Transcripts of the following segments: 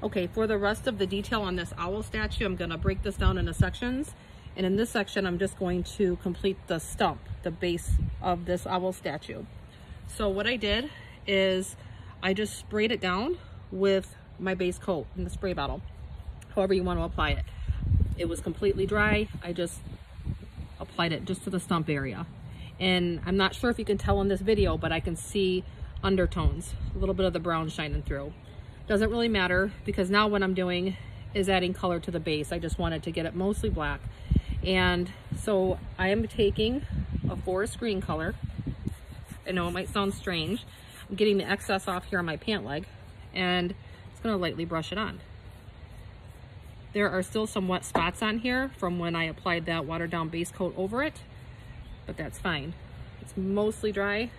Okay, for the rest of the detail on this owl statue, I'm gonna break this down into sections. And in this section, I'm just going to complete the stump, the base of this owl statue. So what I did is I just sprayed it down with my base coat in the spray bottle, however you want to apply it. It was completely dry. I just applied it just to the stump area. And I'm not sure if you can tell in this video, but I can see undertones, a little bit of the brown shining through. Doesn't really matter because now what I'm doing is adding color to the base. I just wanted to get it mostly black. And so I am taking a forest green color. I know it might sound strange. I'm getting the excess off here on my pant leg and it's gonna lightly brush it on. There are still some wet spots on here from when I applied that watered down base coat over it, but that's fine. It's mostly dry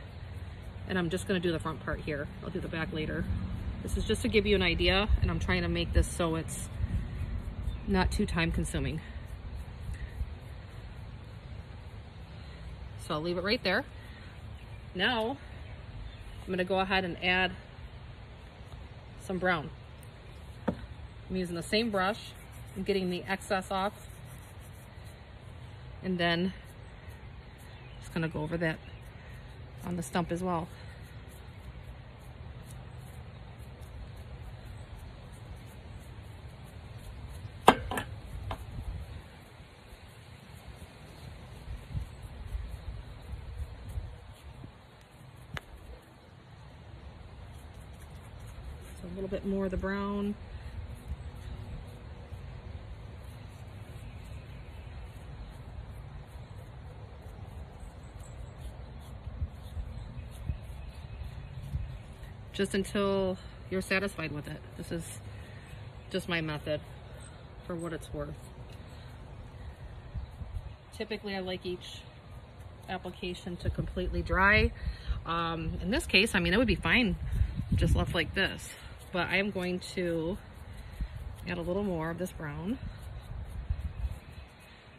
and I'm just gonna do the front part here. I'll do the back later. This is just to give you an idea, and I'm trying to make this so it's not too time consuming. So I'll leave it right there. Now, I'm gonna go ahead and add some brown. I'm using the same brush. I'm getting the excess off. And then, just gonna go over that on the stump as well. A little bit more of the brown. Just until you're satisfied with it. This is just my method for what it's worth. Typically I like each application to completely dry. In this case, I mean, it would be fine just left like this. But I am going to add a little more of this brown.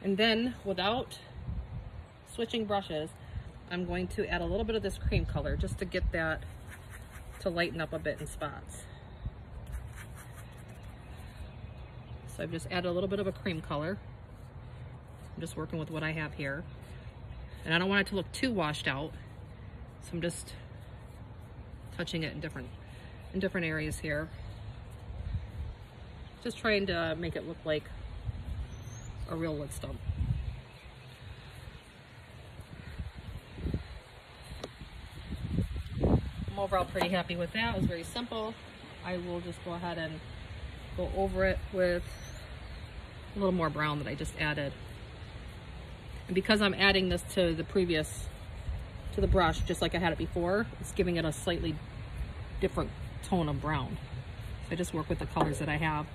And then, without switching brushes, I'm going to add a little bit of this cream color just to get that to lighten up a bit in spots. So I've just added a little bit of a cream color. I'm just working with what I have here. And I don't want it to look too washed out. So I'm just touching it in different areas here. Just trying to make it look like a real wood stump. I'm overall pretty happy with that. It was very simple. I will just go ahead and go over it with a little more brown that I just added. And because I'm adding this to the brush, just like I had it before, it's giving it a slightly different tone of brown. So I just work with the colors that I have.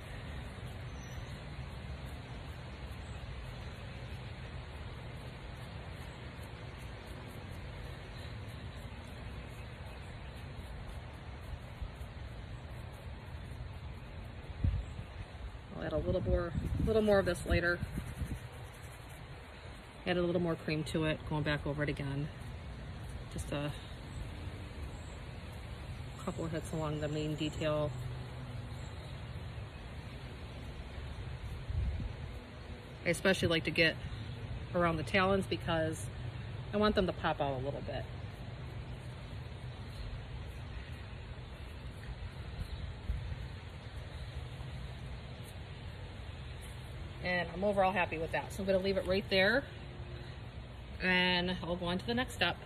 I'll add a little more of this later. Add a little more cream to it, going back over it again. Just a couple of hits along the main detail. I especially like to get around the talons because I want them to pop out a little bit. And I'm overall happy with that. So I'm going to leave it right there and I'll go on to the next step.